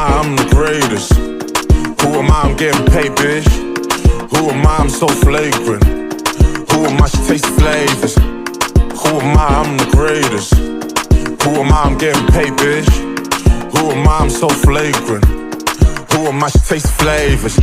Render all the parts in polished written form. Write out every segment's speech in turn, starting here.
I'm the greatest. Who am I? I'm getting paid, bitch. Who am I? I'm so flagrant. Who am I? She tastes flavors. Who am I? I'm the greatest. Who am I? I'm getting paid, bitch. Who am I? I'm so flagrant. Who am I? She tastes flavors.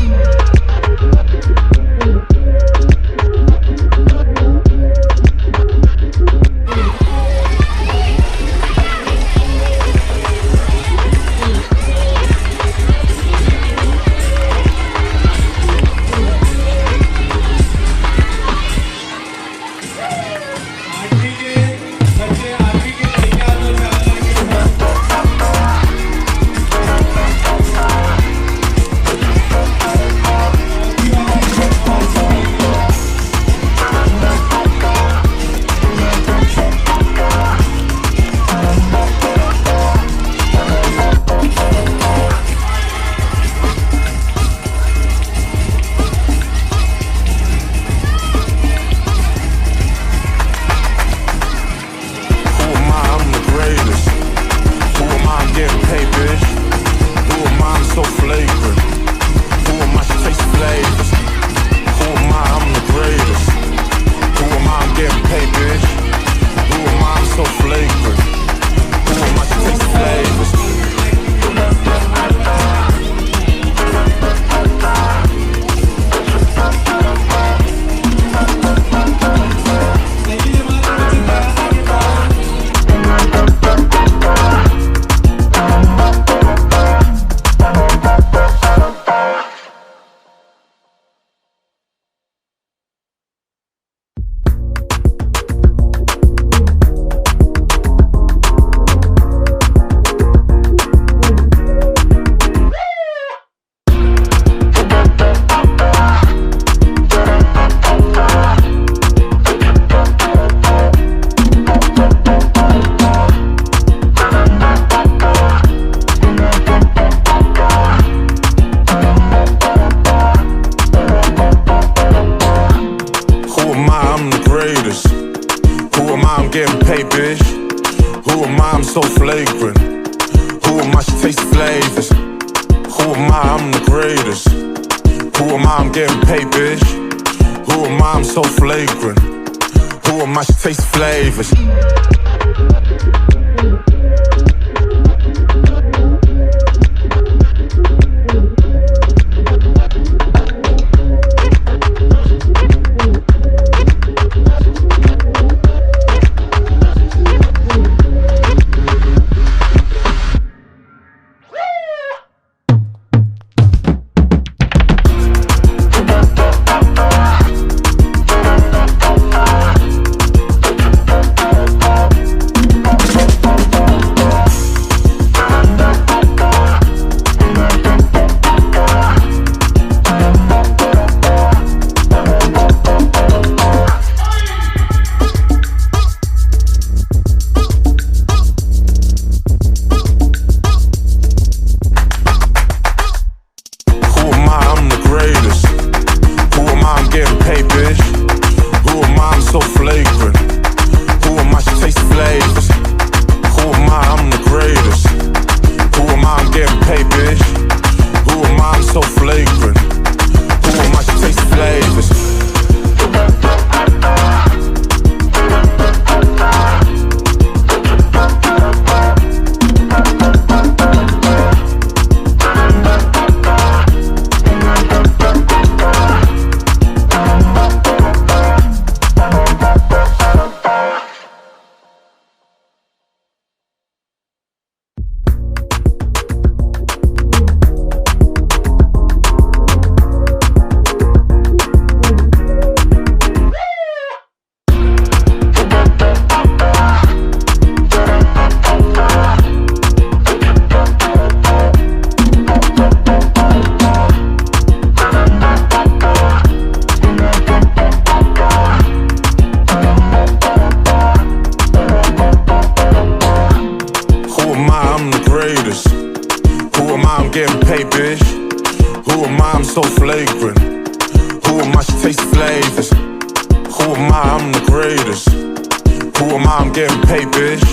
Who am I? I'm getting paid, bitch.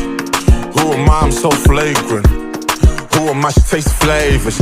Who am I? I'm so flagrant. Who Who am I to taste flavors?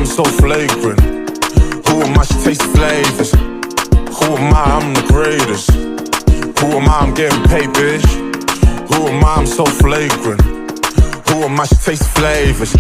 So flagrant. Who am I to taste flavors? Who am I? I'm the greatest. Who am I? I'm getting paid, bitch. Who am I? I'm so flagrant. Who am I to taste flavors?